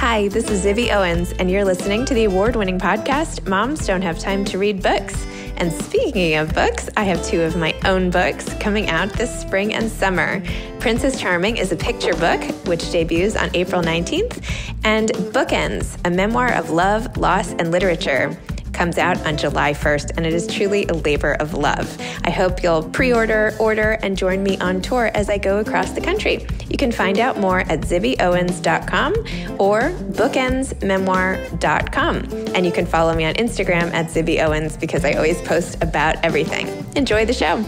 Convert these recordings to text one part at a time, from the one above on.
Hi, this is Zibby Owens, and you're listening to the award-winning podcast, Moms Don't Have Time to Read Books. And speaking of books, I have two of my own books coming out this spring and summer. Princess Charming is a picture book, which debuts on April 19th, and Bookends, a memoir of love, loss, and literature, comes out on July 1st, and it is truly a labor of love. I hope you'll pre-order, order, and join me on tour as I go across the country. You can find out more at zibbyowens.com or bookendsmemoir.com. And you can follow me on Instagram at zibbyowens because I always post about everything. Enjoy the show.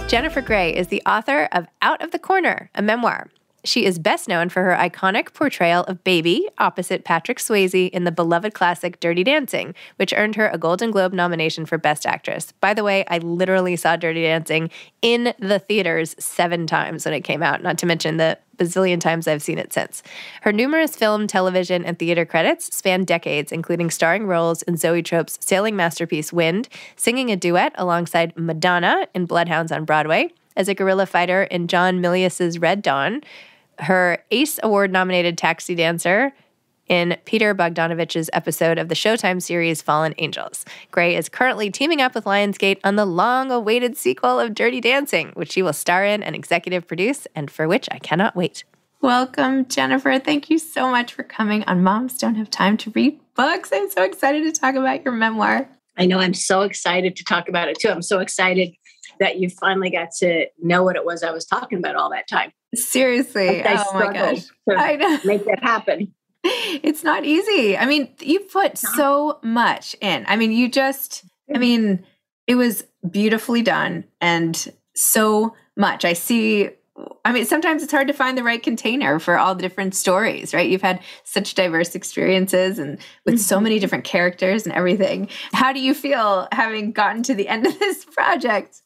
Jennifer Grey is the author of Out of the Corner, a memoir. She is best known for her iconic portrayal of Baby opposite Patrick Swayze in the beloved classic Dirty Dancing, which earned her a Golden Globe nomination for Best Actress. By the way, I literally saw Dirty Dancing in the theaters 7 times when it came out, not to mention the bazillion times I've seen it since. Her numerous film, television, and theater credits span decades, including starring roles in Zoe Trope's sailing masterpiece Wind, singing a duet alongside Madonna in Bloodhounds on Broadway, as a guerrilla fighter in John Milius's Red Dawn, her Ace Award-nominated taxi dancer in Peter Bogdanovich's episode of the Showtime series Fallen Angels. Grey is currently teaming up with Lionsgate on the long-awaited sequel of Dirty Dancing, which she will star in and executive produce, and for which I cannot wait. Welcome, Jennifer. Thank you so much for coming on Moms Don't Have Time to Read Books. I'm so excited to talk about your memoir. I know. I'm so excited to talk about it, too. I'm so excited that you finally got to know what it was I was talking about all that time. Seriously. Oh my gosh. I know. Make that happen. It's not easy. I mean, you put so much in. I mean, it was beautifully done and so much. Sometimes it's hard to find the right container for all the different stories, right? You've had such diverse experiences and with so many different characters and everything. How do you feel having gotten to the end of this project?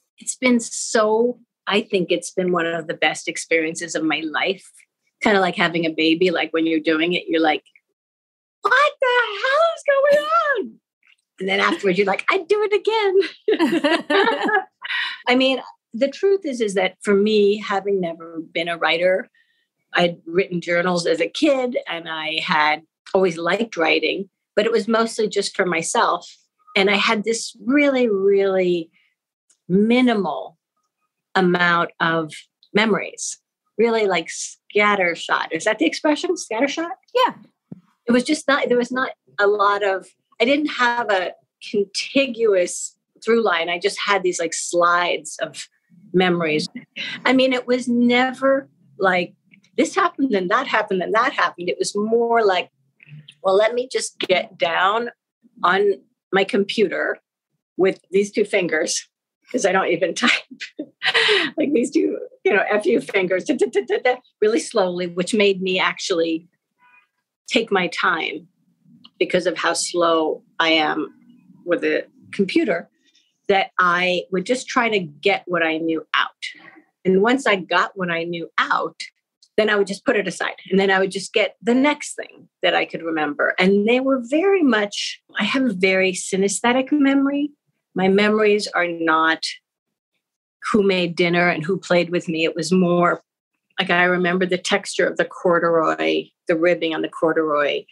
I think it's been one of the best experiences of my life. Kind of like having a baby, like when you're doing it, you're like, what the hell is going on? And then afterwards, you're like, I'd do it again. I mean, the truth is that for me, having never been a writer, I'd written journals as a kid and I had always liked writing, but it was mostly just for myself. And I had this really, really minimal amount of memories, really like scattershot. Is that the expression? Scattershot? Yeah. It was just not, there was not a lot of, I didn't have a contiguous through line. I just had these like slides of memories. I mean, it was never like this happened and that happened and that happened. It was more like, well, let me just get down on my computer with these 2 fingers, because I don't even type, like these 2, FU fingers, really slowly, which made me actually take my time because of how slow I am with a computer, that I would just try to get what I knew out. And once I got what I knew out, then I would just put it aside. And then I would just get the next thing that I could remember. And they were very much, I have a very synesthetic memory. My memories are not who made dinner and who played with me. It was more like I remember the texture of the corduroy, the ribbing on the corduroy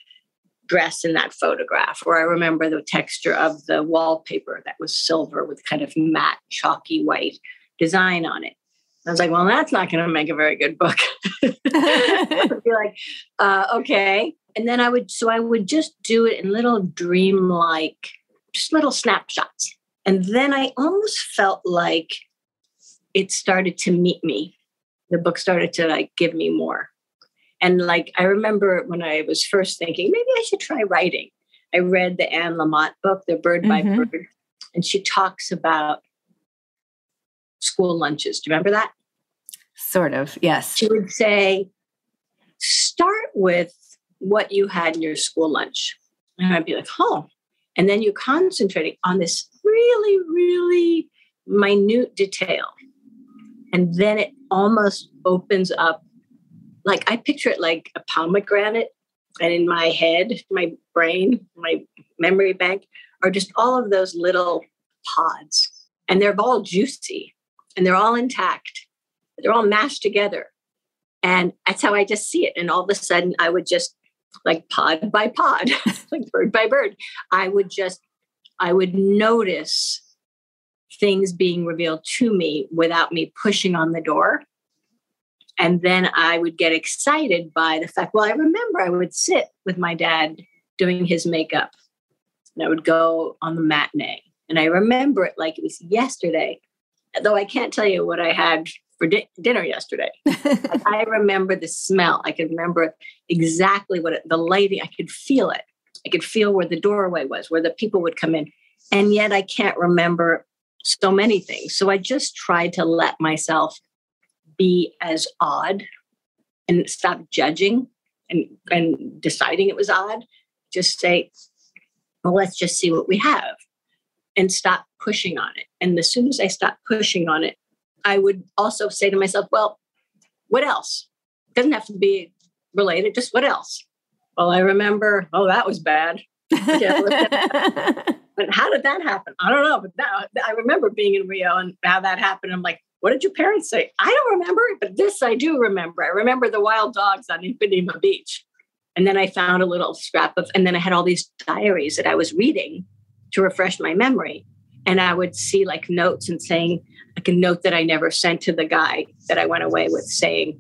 dress in that photograph, or I remember the texture of the wallpaper that was silver with kind of matte, chalky white design on it. I was like, well, that's not going to make a very good book. I'd be like, okay. And then I would just do it in little dreamlike, just little snapshots. And then I almost felt like it started to meet me. The book started to like give me more. And like, I remember when I was first thinking, maybe I should try writing. I read the Anne Lamott book, The Bird by Bird, and she talks about school lunches. Do you remember that? Sort of, yes. She would say, start with what you had in your school lunch. And I'd be like, oh. And then you're concentrating on this really, really minute detail. And then it almost opens up. Like I picture it like a pomegranate. And in my head, my brain, my memory bank are just all of those little pods. And they're all juicy and they're all intact. They're all mashed together. And that's how I just see it. And all of a sudden I would just, like pod by pod, like bird by bird, I would notice things being revealed to me without me pushing on the door. And then I would get excited by the fact, well, I remember I would sit with my dad doing his makeup, and I would go on the matinee. And I remember it like it was yesterday, though I can't tell you what I had for dinner yesterday. I remember the smell. I could remember exactly the lighting. I could feel it. I could feel where the doorway was, where the people would come in. And yet I can't remember so many things. So I just tried to let myself be as odd and stop judging and deciding it was odd. Just say, well, let's just see what we have and stop pushing on it. And as soon as I stopped pushing on it, I would also say to myself, well, what else? It doesn't have to be related, just what else? Well, I remember, oh, that was bad. Yeah, but how did that happen? I don't know. But I remember being in Rio and how that happened. I'm like, what did your parents say? I don't remember it, but this I do remember. I remember the wild dogs on Ipanema Beach. And then I found a little scrap and then I had all these diaries that I was reading to refresh my memory. And I would see like notes and saying, like a note that I never sent to the guy that I went away with saying,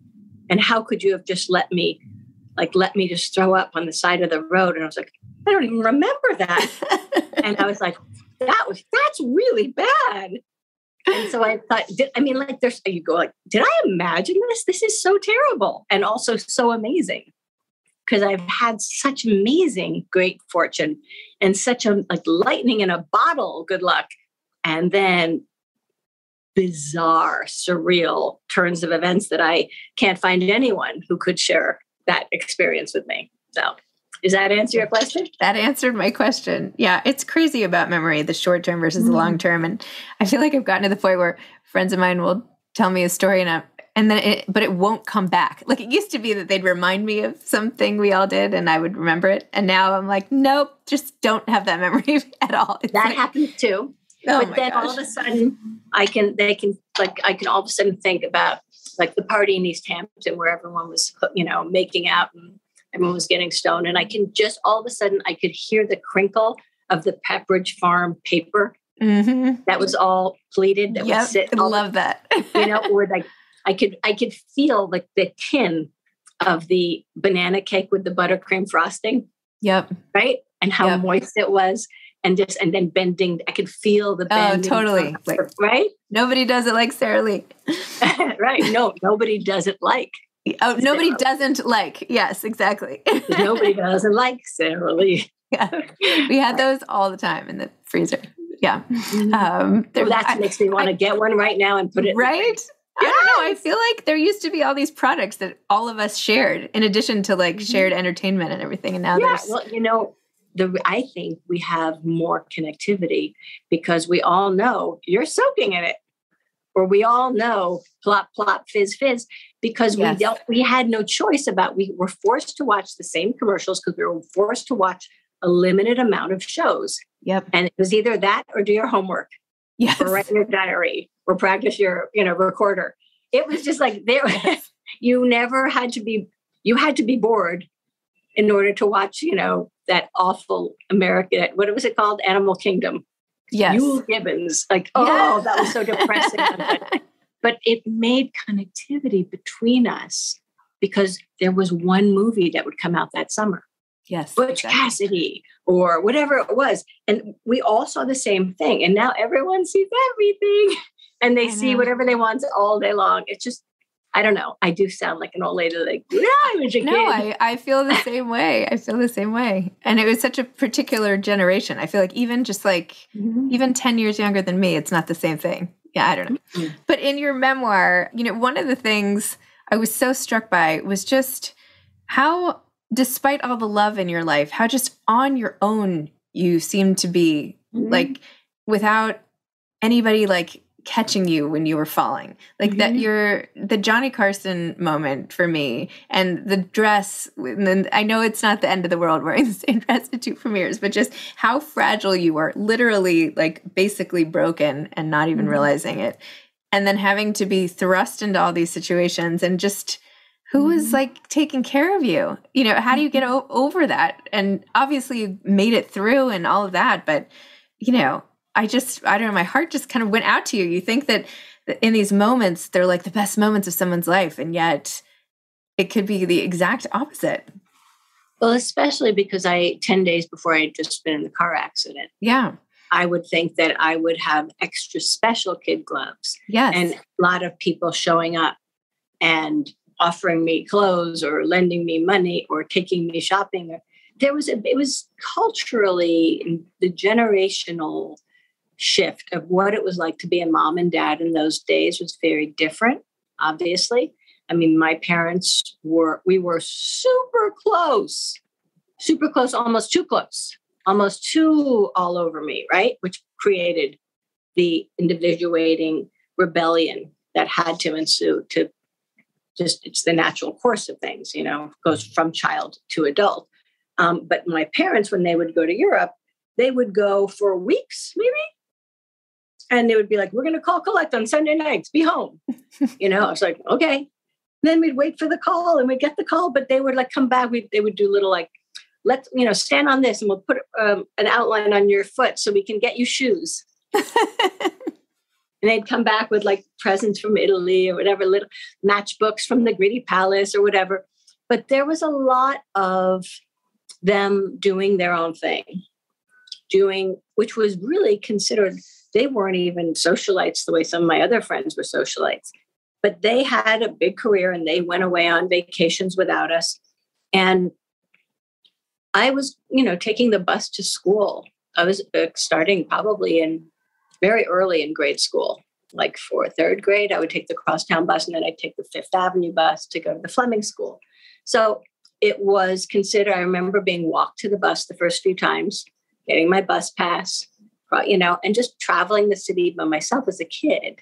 and how could you have just let me just throw up on the side of the road? And I was like, I don't even remember that. And I was like, that's really bad. And so I thought, did I imagine this? This is so terrible. And also so amazing. Because I've had such amazing, great fortune and such a like lightning in a bottle, good luck. And then bizarre, surreal turns of events that I can't find anyone who could share that experience with me. So does that answer your question? That answered my question. Yeah, it's crazy about memory, the short term versus the long term. And I feel like I've gotten to the point where friends of mine will tell me a story but it won't come back. Like it used to be that they'd remind me of something we all did and I would remember it. And now I'm like, nope, just don't have that memory at all. That happens too. Oh but then all of a sudden I can all of a sudden think about like the party in East Hampton where everyone was, making out and everyone was getting stoned. And I can just, all of a sudden I could hear the crinkle of the Pepperidge Farm paper that was all pleated. That would sit. I love that. Or like I could feel like the tin of the banana cake with the buttercream frosting. Yep. Right. And how moist it was. And then bending, I could feel the bending. Oh, totally. Right? Nobody does it like Sarah Lee. Right. No, nobody does it like. Oh, nobody doesn't like. Yes, exactly. Nobody doesn't like Sarah Lee. Yeah. We had those all the time in the freezer. Yeah. That makes me want to get one right now and put it. Right? I don't know. I feel like there used to be all these products that all of us shared in addition to like shared entertainment and everything. And now there's... Well, I think we have more connectivity because we all know you're soaking in it, or we all know plop, plop, fizz, fizz, because we had no choice we were forced to watch the same commercials because we were forced to watch a limited amount of shows. Yep. And it was either that or do your homework. Yes. Or write your diary or practice your, recorder. It was just like you never had to be, you had to be bored in order to watch, that awful American, what was it called? Animal Kingdom. Yes. Yule Gibbons. That was so depressing. But it made connectivity between us because there was one movie that would come out that summer. Yes. Butch Cassidy or whatever it was. And we all saw the same thing. And now everyone sees everything and they see whatever they want all day long. It's just, I don't know. I do sound like an old lady. Like, I was a kid. No, I feel the same way. I feel the same way. And it was such a particular generation. I feel like even just even 10 years younger than me, it's not the same thing. Yeah, I don't know. Mm-hmm. But in your memoir, one of the things I was so struck by was just how, despite all the love in your life, how just on your own you seem to be, like without anybody like catching you when you were falling, like that the Johnny Carson moment for me, and the dress. And then I know it's not the end of the world wearing the same dress at 2 premieres, but just how fragile you were, literally like basically broken and not even realizing it. And then having to be thrust into all these situations and just Who was like taking care of you? How do you get over that? And obviously you made it through and all of that, but I don't know, my heart just kind of went out to you. You think that in these moments, they're like the best moments of someone's life, and yet it could be the exact opposite. Well, especially because 10 days before I had just been in the car accident. Yeah. I would think that I would have extra special kid gloves. Yes. And a lot of people showing up and offering me clothes or lending me money or taking me shopping. It was culturally the generational shift of what it was like to be a mom and dad in those days was very different, obviously. I mean, my parents we were super close, almost too all over me, right? Which created the individuating rebellion that had to ensue to it's the natural course of things, goes from child to adult. But my parents, when they would go to Europe, they would go for weeks, maybe. And they would be like, we're going to call collect on Sunday nights, be home. I was like, okay. And then we'd wait for the call and we'd get the call, but they would like come back. They would do little like, let's, stand on this and we'll put an outline on your foot so we can get you shoes. And they'd come back with like presents from Italy or whatever, little matchbooks from the Greedy Palace or whatever. But there was a lot of them doing their own thing, which was really considered, they weren't even socialites the way some of my other friends were socialites. But they had a big career and they went away on vacations without us. And I was, taking the bus to school. I was starting probably very early in grade school, like for third grade, I would take the crosstown bus and then I'd take the Fifth Avenue bus to go to the Fleming School. So it was considered, I remember being walked to the bus the first few times, getting my bus pass, and just traveling the city by myself as a kid.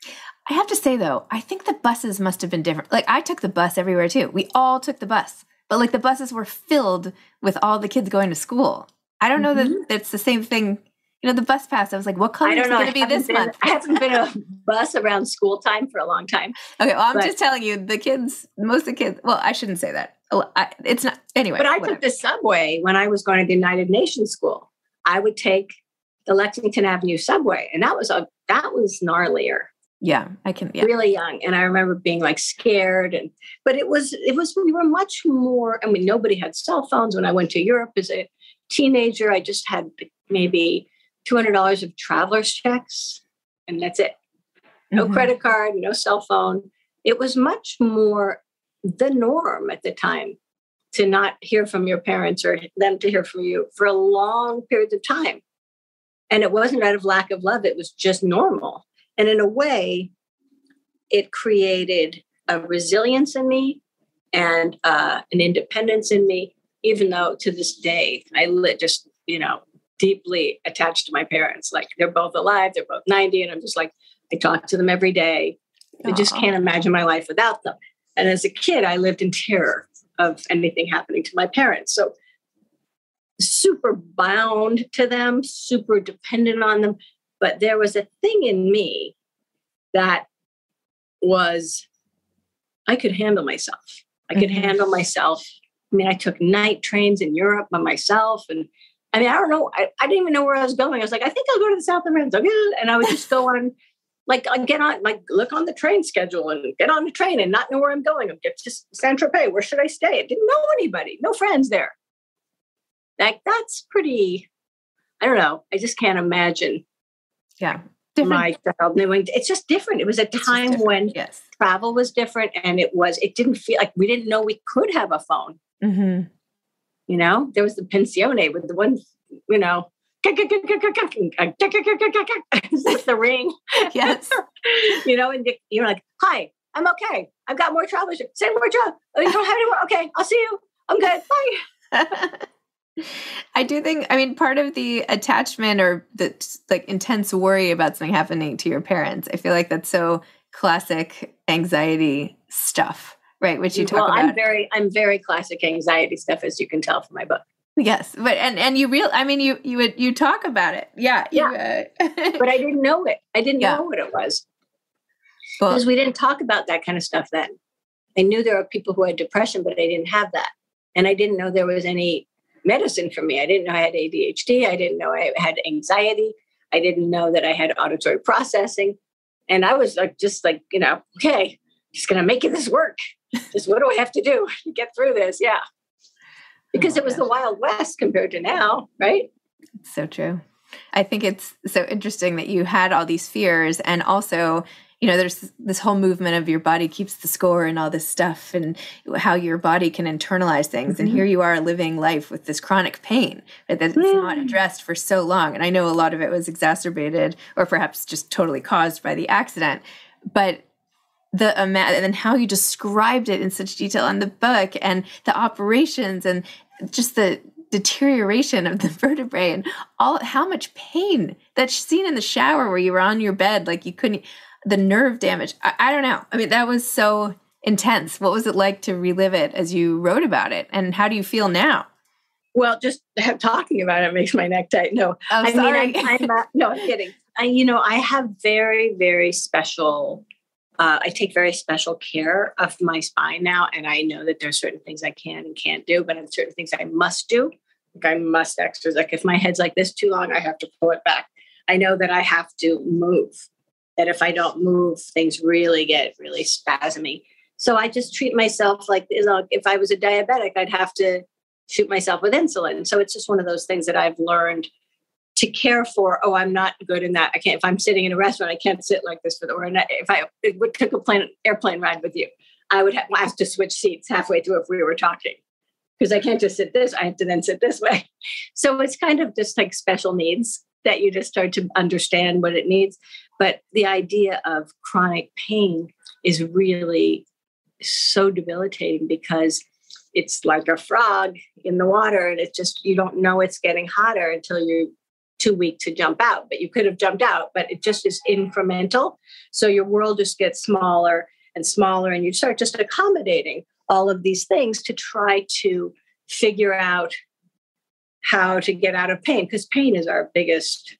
I have to say though, I think the buses must have been different. Like I took the bus everywhere too. We all took the bus, but like the buses were filled with all the kids going to school. I don't know that it's the same thing. The bus pass, I was like, what color is it going to be this month? I haven't been a bus around school time for a long time. Okay, well, I'm just telling you, most of the kids, well, I shouldn't say that. It's not, anyway. But I took the subway when I was going to the United Nations School. I would take the Lexington Avenue subway, and that was gnarlier. Yeah, really young. And I remember being like scared, but we were much more, I mean, nobody had cell phones when I went to Europe as a teenager. I just had maybe $200 of traveler's checks, and that's it. No credit card, no cell phone. It was much more the norm at the time to not hear from your parents or them to hear from you for a long period of time. And it wasn't out of lack of love. It was just normal. And in a way, it created a resilience in me and an independence in me, even though to this day, I just, deeply attached to my parents. Like they're both alive, they're both 90. And I'm just like, I talk to them every day. I just can't imagine my life without them. And as a kid, I lived in terror of anything happening to my parents. So super bound to them, super dependent on them. But there was a thing in me that was, I could handle myself. I could handle myself. I mean, I took night trains in Europe by myself. And I mean, I don't know. I didn't even know where I was going. I was like, I think I'll go to the South Americans. And I would just go on, like, I'd get on, like, look on the train schedule and get on the train and not know where I'm going. I'd get to Saint-Tropez. Where should I stay? I didn't know anybody, no friends there. Like, that's pretty, I don't know. I just can't imagine. Yeah. My child knowing. It's just different. It was a time when travel was different, and it didn't feel like we didn't know we could have a phone. There was the pensione with the one, with the ring. Yes. And you're like, hi, I'm okay. I've got more travel. Say more job. Oh, you don't have any more? Okay, I'll see you. I'm good. Bye. I do think, part of the attachment or the like intense worry about something happening to your parents, I feel like that's so classic anxiety stuff, right? Which you talk about. I'm very classic anxiety stuff, as you can tell from my book. Yes, but and you talk about it, yeah. But I didn't know it. I didn't know what it was because we didn't talk about that kind of stuff then. I knew there were people who had depression, but I didn't have that. And I didn't know there was any medicine for me. I didn't know I had ADHD. I didn't know I had anxiety. I didn't know that I had auditory processing. And I was like, just like, okay, just going to make this work. Just what do I have to do to get through this? Yeah. Because it was the Wild West compared to now, right? It's so true. I think it's so interesting that you had all these fears, and also, there's this whole movement of your body keeps the score and all this stuff, and how your body can internalize things. And here you are living life with this chronic pain that's not addressed for so long. And I know a lot of it was exacerbated or perhaps just totally caused by the accident, but the amount, and then how you described it in such detail in the book, and the operations, and just the deterioration of the vertebrae, and how much pain that's seen in the shower where you were on your bed, like you couldn't, the nerve damage. I don't know. I mean, that was so intense. What was it like to relive it as you wrote about it? And how do you feel now? Well, just talking about it makes my neck tight. No, I'm sorry. No, I'm kidding. I have very, very special, I take very special care of my spine now. And I know that there's certain things I can and can't do, but there's certain things I must do. Like I must exercise. Like if my head's like this too long, I have to pull it back. I know that I have to move, that if I don't move, things really get really spasmy. So I just treat myself like, if I was a diabetic, I'd have to shoot myself with insulin. So it's just one of those things that I've learned to care for. Oh, I'm not good in that. I can't, if I'm sitting in a restaurant, I can't sit like this or if I took airplane ride with you, I would have to switch seats halfway through if we were talking, because I can't just sit this. I have to then sit this way. So it's kind of just like special needs that you just start to understand what it needs. But the idea of chronic pain is really so debilitating, because it's like a frog in the water, and it's just, you don't know it's getting hotter until you're too weak to jump out. But you could have jumped out, but it just is incremental. So your world just gets smaller and smaller, and you start just accommodating all of these things to try to figure out how to get out of pain, because pain is our biggest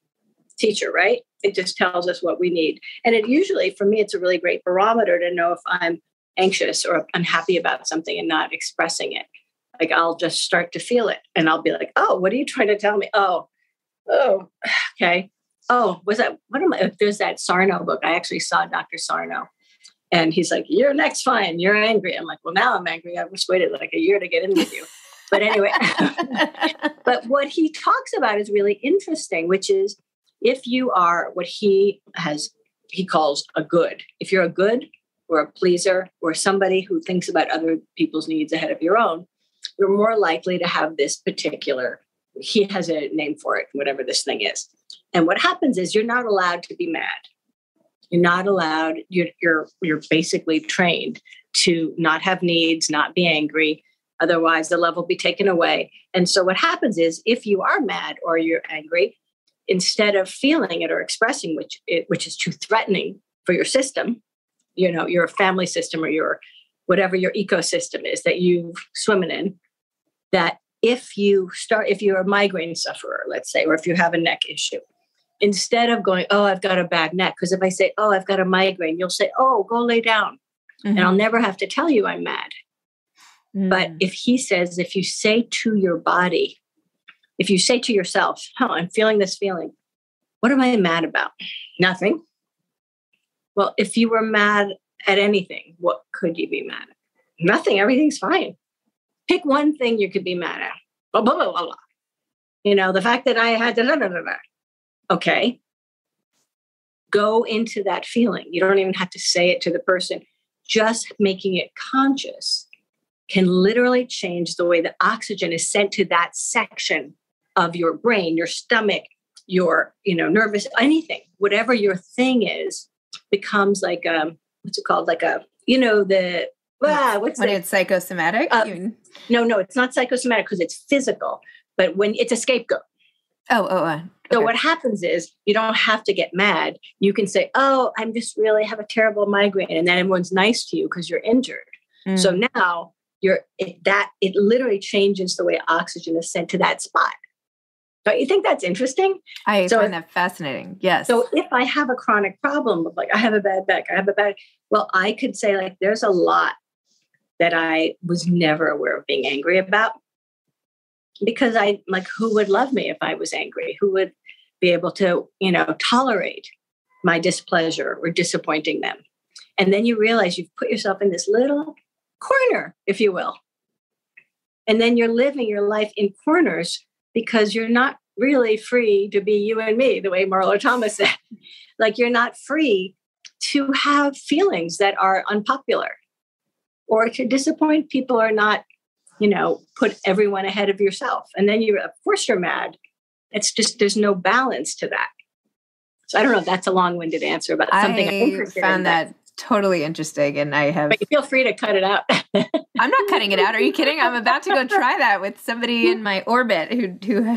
teacher, right? It just tells us what we need. And it usually, for me, it's a really great barometer to know if I'm anxious or unhappy about something and not expressing it. Like I'll just start to feel it, and I'll be like, oh, what are you trying to tell me? Oh, okay. Oh, there's that Sarno book. I actually saw Dr. Sarno, and he's like, your neck's fine. You're angry. I'm like, well, now I'm angry. I just waited like a year to get in with you. But anyway, but what he talks about is really interesting, which is if you are what he calls a good, if you're a good or a pleaser or somebody who thinks about other people's needs ahead of your own, you're more likely to have this particular, he has a name for it, whatever this thing is. And what happens is you're not allowed to be mad. You're not allowed, you're basically trained to not have needs, not be angry. Otherwise, the love will be taken away. And so what happens is if you are mad or you're angry, instead of feeling it or expressing, which is too threatening for your system, your family system or your whatever your ecosystem is that you're swimming in, that if you're a migraine sufferer, let's say, or if you have a neck issue, instead of going, oh, I've got a bad neck, because if I say, oh, I've got a migraine, you'll say, oh, go lay down. Mm-hmm. And I'll never have to tell you I'm mad. Mm-hmm. But if you say to your body, if you say to yourself, I'm feeling this feeling, what am I mad about? Nothing. Well, if you were mad at anything, what could you be mad at? Nothing. Everything's fine. Pick one thing you could be mad at. Blah, blah, blah, blah, blah. The fact that I had to, okay. Go into that feeling. You don't even have to say it to the person. Just making it conscious can literally change the way the oxygen is sent to that section of your brain, your stomach, your, nervous, anything, whatever your thing is, becomes like, what's it called? Like it's psychosomatic? No, it's not psychosomatic because it's physical, but when it's a scapegoat. Okay. So what happens is you don't have to get mad. You can say, oh, I'm just really have a terrible migraine. And then everyone's nice to you because you're injured. Mm. So now it literally changes the way oxygen is sent to that spot. Don't you think that's interesting? I find that fascinating. Yes. So if I have a chronic problem of I have a bad back, well, I could say there's a lot that I was never aware of being angry about. Because who would love me if I was angry? Who would be able to, tolerate my displeasure or disappointing them? And then you realize you've put yourself in this little corner, if you will. And then you're living your life in corners because you're not really free to be you and me, the way Marlo Thomas said. Like, you're not free to have feelings that are unpopular or to disappoint people or not, put everyone ahead of yourself. And then of course you're mad. It's just, there's no balance to that. So I don't know if that's a long-winded answer about something I'm interested in. I found that totally interesting. And I have... But feel free to cut it out. I'm not cutting it out. Are you kidding? I'm about to go try that with somebody in my orbit who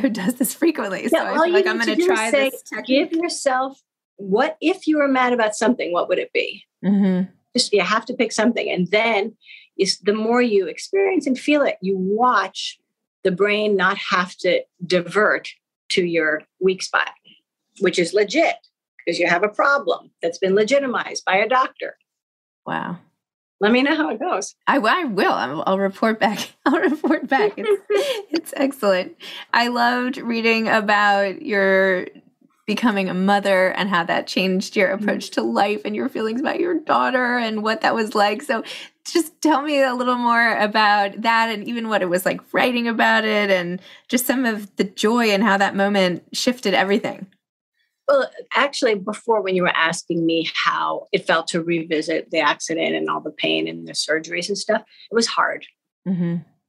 does this frequently. So I feel like I'm going to try this technique. Give yourself, what if you were mad about something, what would it be? Mm-hmm. Just, you have to pick something. And then the more you experience and feel it, you watch the brain not have to divert to your weak spot, which is legit because you have a problem that's been legitimized by a doctor. Wow. Let me know how it goes. I will. I'll report back. It's excellent. I loved reading about your becoming a mother and how that changed your approach to life and your feelings about your daughter and what that was like. So just tell me a little more about that and even what it was like writing about it and just some of the joy and how that moment shifted everything. Well, actually, before, when you were asking me how it felt to revisit the accident and all the pain and the surgeries and stuff, it was hard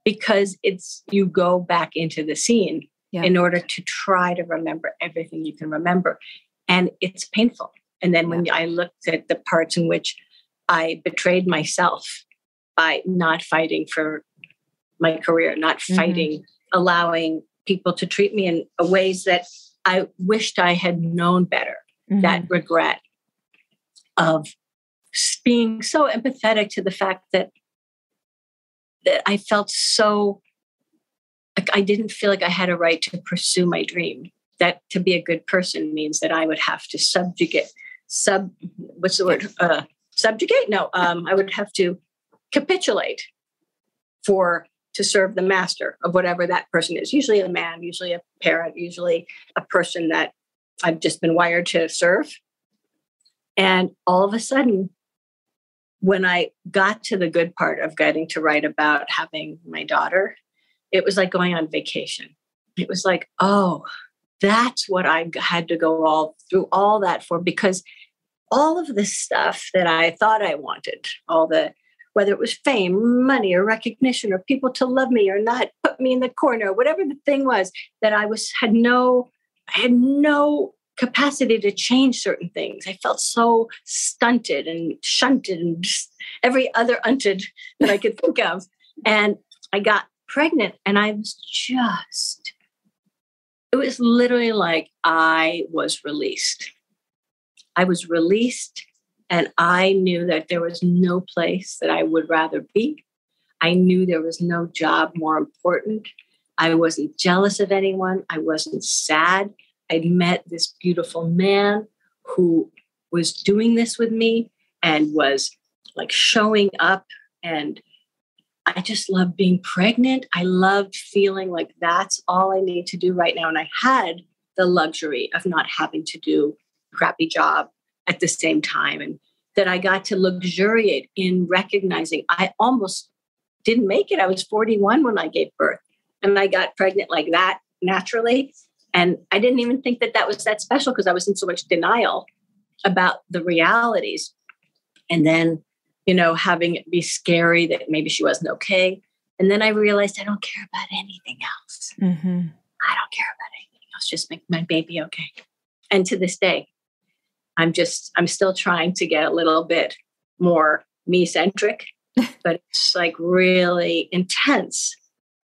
because you go back into the scene in order to try to remember everything you can remember. And it's painful. And then when I looked at the parts in which I betrayed myself by not fighting for my career, not fighting, allowing people to treat me in ways that I wished I had known better, that regret of being so empathetic to the fact that I felt so like I didn't feel like I had a right to pursue my dream. That to be a good person means that I would have to subjugate? No, I would have to capitulate to serve the master of whatever that person is. Usually a man, usually a parent, usually a person that I've just been wired to serve. And all of a sudden, when I got to the good part of getting to write about having my daughter, it was like going on vacation. It was like, oh, that's what I had to go through all that for, because all of this stuff that I thought I wanted, whether it was fame, money, or recognition, or people to love me or not, put me in the corner, whatever the thing was, that I had no capacity to change certain things. I felt so stunted and shunted and just every other unted that I could think of. And I got pregnant and it was literally like I was released. And I knew that there was no place that I would rather be. I knew there was no job more important. I wasn't jealous of anyone. I wasn't sad. I'd met this beautiful man who was doing this with me and was like showing up. And I just loved being pregnant. I loved feeling like that's all I need to do right now. And I had the luxury of not having to do a crappy job at the same time. And that I got to luxuriate in recognizing I almost didn't make it. I was 41 when I gave birth and I got pregnant like that naturally. And I didn't even think that was that special because I was in so much denial about the realities. And then, having it be scary that maybe she wasn't okay. And then I realized I don't care about anything else. I don't care about anything else. Just make my baby okay. And to this day, I'm still trying to get a little bit more me-centric, but it's like really intense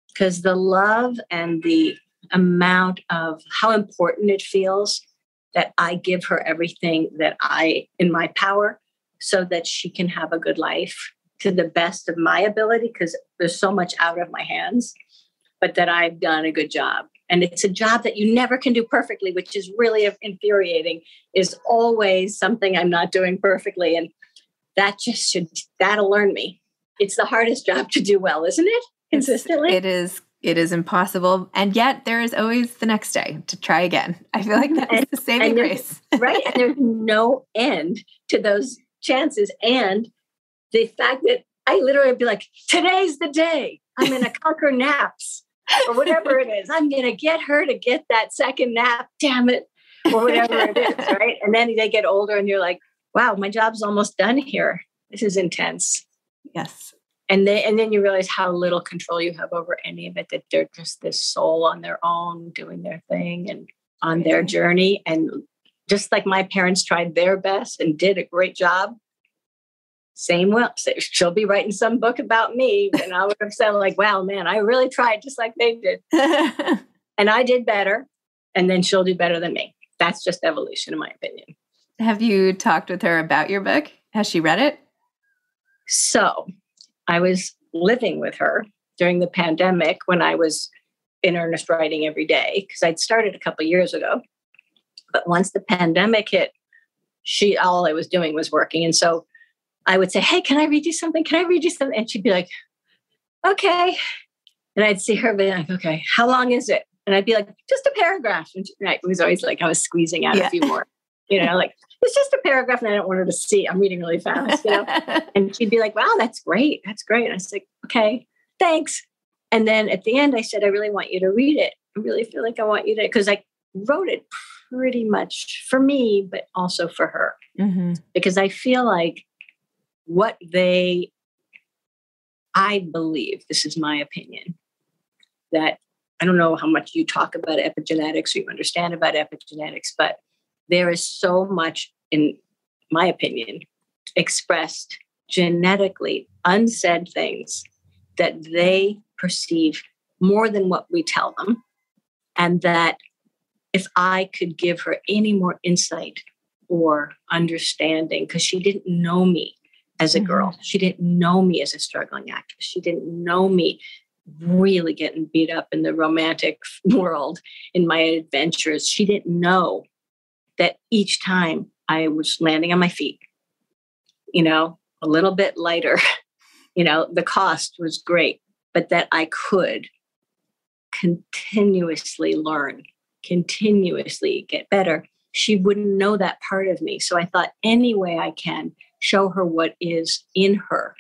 because the love and the amount of how important it feels that I give her everything that in my power so that she can have a good life to the best of my ability, because there's so much out of my hands, but that I've done a good job. And it's a job that you never can do perfectly, which is really infuriating, is always something I'm not doing perfectly. And that'll learn me. It's the hardest job to do well, isn't it? Consistently. It is impossible. And yet there is always the next day to try again. I feel like that is the saving grace. Right. And there's no end to those chances. And the fact that I literally would be like, today's the day. I'm going to conquer naps or whatever it is. I'm going to get her to get that second nap. Damn it. Or whatever it is. Right. And then they get older and you're like, wow, my job's almost done here. This is intense. Yes. And then you realize how little control you have over any of it, that they're just this soul on their own, doing their thing and on their journey. And just like my parents tried their best and did a great job, same will. She'll be writing some book about me. And I would have said like, wow, man, I really tried just like they did. And I did better. And then she'll do better than me. That's just evolution, in my opinion. Have you talked with her about your book? Has she read it? So I was living with her during the pandemic when I was in earnest writing every day, because I'd started a couple of years ago. But once the pandemic hit, all I was doing was working. And so I would say, hey, can I read you something? Can I read you something? And she'd be like, okay. And I'd see her be like, okay, how long is it? And I'd be like, just a paragraph. And it was always like I was squeezing out a few more, like, it's just a paragraph and I don't want her to see. I'm reading really fast, And she'd be like, wow, that's great. That's great. And I was like, okay, thanks. And then at the end, I said, I really want you to read it. I really feel like I want you to, because I wrote it pretty much for me, but also for her. Mm-hmm. Because I feel like I believe, this is my opinion, that I don't know how much you talk about epigenetics or you understand about epigenetics, but there is so much, in my opinion, expressed genetically, unsaid things that they perceive more than what we tell them. And that if I could give her any more insight or understanding, because she didn't know me as a girl, she didn't know me as a struggling actress, she didn't know me really getting beat up in the romantic world in my adventures. She didn't know that each time I was landing on my feet, a little bit lighter, the cost was great, but that I could continuously learn, continuously get better. She wouldn't know that part of me. So I thought any way I can show her what is in her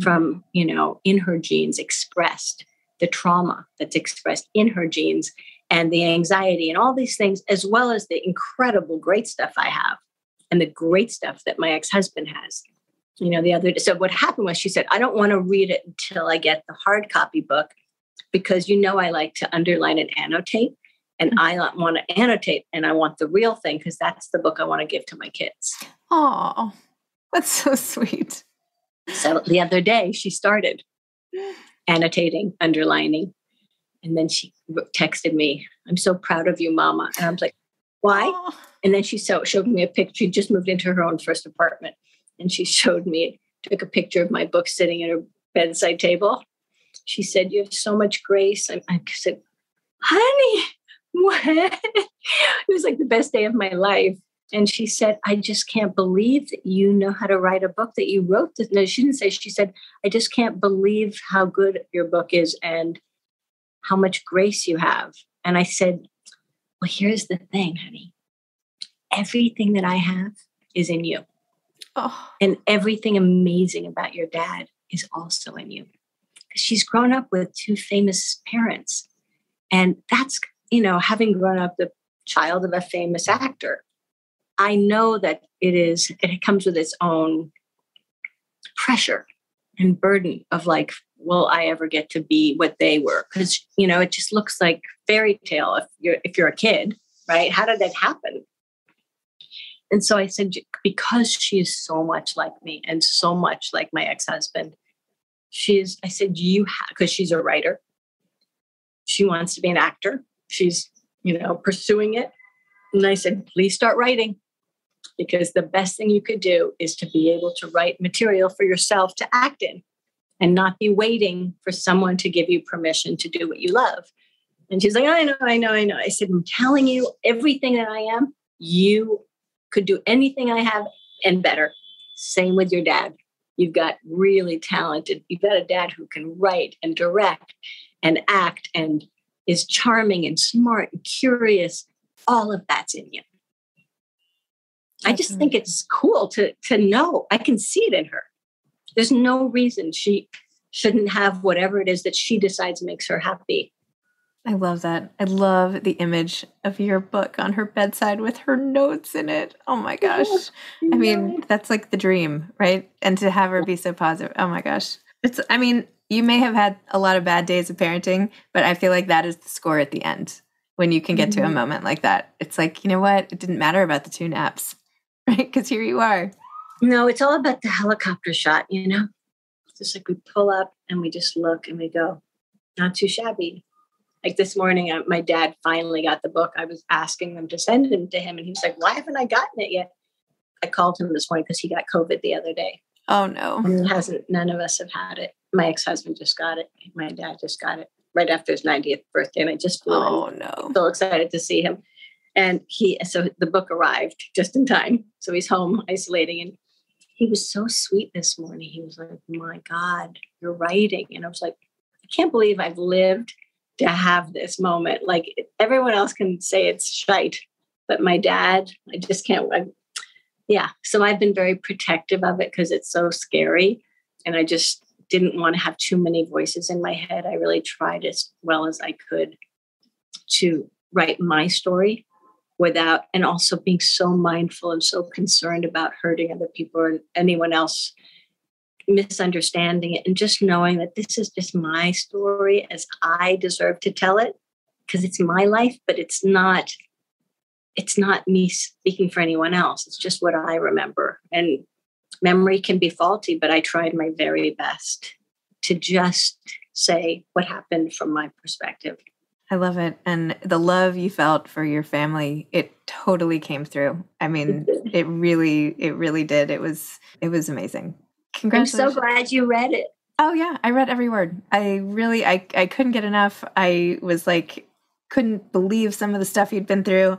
from, in her genes expressed, the trauma that's expressed in her genes, and the anxiety and all these things, as well as the incredible great stuff I have and the great stuff that my ex-husband has. The other day, so what happened was she said, I don't want to read it until I get the hard copy book because I like to underline and annotate. And I want to annotate and I want the real thing because that's the book I want to give to my kids. Oh, that's so sweet. So the other day she started annotating, underlining. And then she texted me, I'm so proud of you, Mama. And I was like, why? Aww. And then she showed me a picture. She just moved into her own first apartment. And she took a picture of my book sitting at her bedside table. She said, you have so much grace. I said, honey, what? It was like the best day of my life. And she said, I just can't believe that you know how to write a book, that you wrote this. No, she didn't say, she said, I just can't believe how good your book is and how much grace you have. And I said, well, here's the thing, honey. Everything that I have is in you. Oh. And everything amazing about your dad is also in you. Because she's grown up with two famous parents. And that's, having grown up the child of a famous actor, I know that it comes with its own pressure and burden of like, will I ever get to be what they were? Because, it just looks like fairy tale if you're a kid, right? How did that happen? And so I said, because she is so much like me and so much like my ex-husband, I said, because she's a writer. She wants to be an actor. She's, pursuing it. And I said, please start writing, because the best thing you could do is to be able to write material for yourself to act in and not be waiting for someone to give you permission to do what you love. And she's like, I know. I said, I'm telling you, everything that I am, you could do anything I have and better. Same with your dad. You've got really talented, you've got a dad who can write and direct and act and is charming and smart and curious. All of that's in you. I just think it's cool to know. I can see it in her. There's no reason she shouldn't have whatever it is that she decides makes her happy. I love that. I love the image of your book on her bedside with her notes in it. Oh my gosh. I mean, that's like the dream, right? And to have her be so positive. Oh my gosh. You may have had a lot of bad days of parenting, but I feel like that is the score at the end when you can get to a moment like that. It's like, you know what? It didn't matter about the 2 naps, right? Because here you are. No, it's all about the helicopter shot, It's just like we pull up and we just look and we go, not too shabby. Like this morning, my dad finally got the book. I was asking them to send it to him. And he was like, why haven't I gotten it yet? I called him this morning because he got COVID the other day. Oh, no. And none of us have had it. My ex-husband just got it. My dad just got it right after his 90th birthday. And I just flew in. Oh, no. I'm so excited to see him. And so the book arrived just in time. So he's home isolating. And he was so sweet this morning. He was like, my God, you're writing. And I was like, I can't believe I've lived to have this moment. Like everyone else can say it's shite, but my dad, I just can't. So I've been very protective of it because it's so scary. And I just didn't want to have too many voices in my head. I really tried as well as I could to write my story without, and also being so mindful and so concerned about hurting other people or anyone else misunderstanding it, and just knowing that this is just my story as I deserve to tell it because it's my life, but it's not me speaking for anyone else. It's just what I remember. And memory can be faulty, but I tried my very best to just say what happened from my perspective. I love it. And the love you felt for your family, it totally came through. I mean, it really did. It was amazing. Congratulations. I'm so glad you read it. Oh yeah. I read every word. I couldn't get enough. I was like, couldn't believe some of the stuff you'd been through,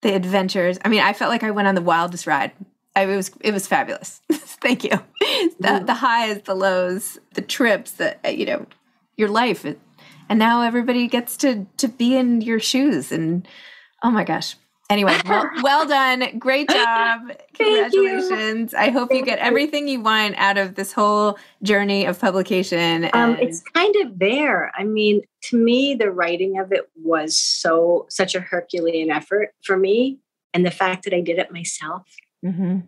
the adventures. I mean, I felt like I went on the wildest ride. It was fabulous. Thank you. The highs, the lows, the trips, your life. And now everybody gets to be in your shoes. And oh my gosh. Anyway, well done. Great job. Congratulations. I hope you get everything you want out of this whole journey of publication. It's kind of there. I mean, to me, the writing of it was such a Herculean effort for me. And the fact that I did it myself. Mm-hmm.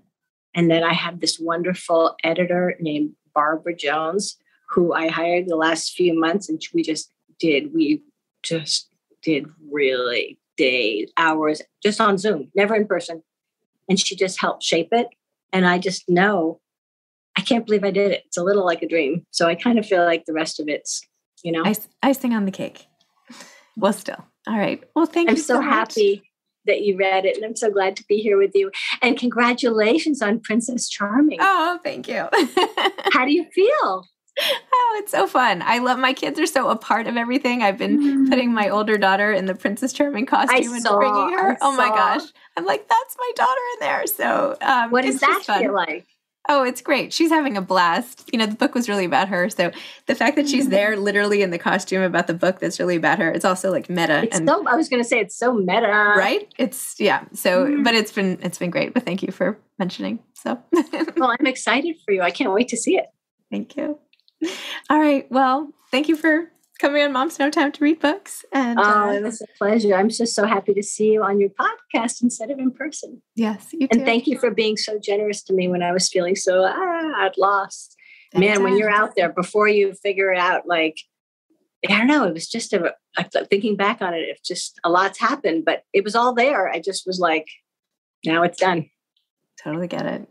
And then I have this wonderful editor named Barbara Jones, who I hired the last few months. And we just did really days, hours, just on Zoom, never in person. And she just helped shape it. And I just know, I can't believe I did it. It's a little like a dream. So I kind of feel like the rest of it's, icing on the cake. Well, still. All right. Well, thank you so much. I'm so happy that you read it. And I'm so glad to be here with you. And congratulations on Princess Charming. Oh, thank you. How do you feel? Oh, it's so fun. I love, my kids are so a part of everything. I've been putting my older daughter in the Princess Charming costume and bringing her. Oh my gosh. I'm like, that's my daughter in there. So what does that feel like? Oh, it's great. She's having a blast. The book was really about her. So the fact that she's there literally in the costume about the book that's really about her, it's also like meta. I was going to say it's so meta. Right? But it's been great. But thank you for mentioning. So well, I'm excited for you. I can't wait to see it. Thank you. All right. Well, thank you for coming on Moms No Time to Read Books. And it was a pleasure. I'm just so happy to see you on your podcast instead of in person. Yes, you too. And thank you for being so generous to me when I was feeling so at loss. Man, when you're out there, before you figure it out, like, I don't know, it was just thinking back on it, it's just a lot's happened, but it was all there. I just was like, now it's done. Totally get it.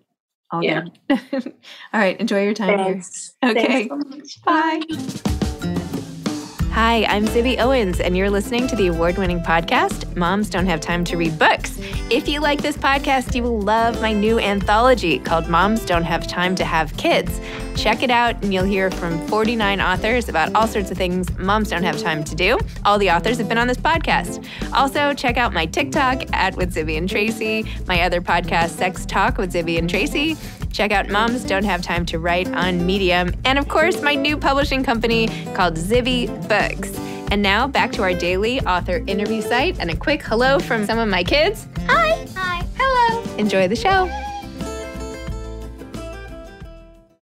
All good. All right. Enjoy your time Thanks. here. Okay. Thanks so much. Bye. Hi, I'm Zibby Owens, and you're listening to the award-winning podcast, Moms Don't Have Time to Read Books. If you like this podcast, you will love my new anthology called Moms Don't Have Time to Have Kids. Check it out, and you'll hear from 49 authors about all sorts of things moms don't have time to do. All the authors have been on this podcast. Also, check out my TikTok @with Zibby and Tracy, my other podcast, Sex Talk with Zibby and Tracy. Check out Moms Don't Have Time to Write on Medium. And of course, my new publishing company called Zibby Books. And now back to our daily author interview site and a quick hello from some of my kids. Hi. Hi. Hello. Enjoy the show.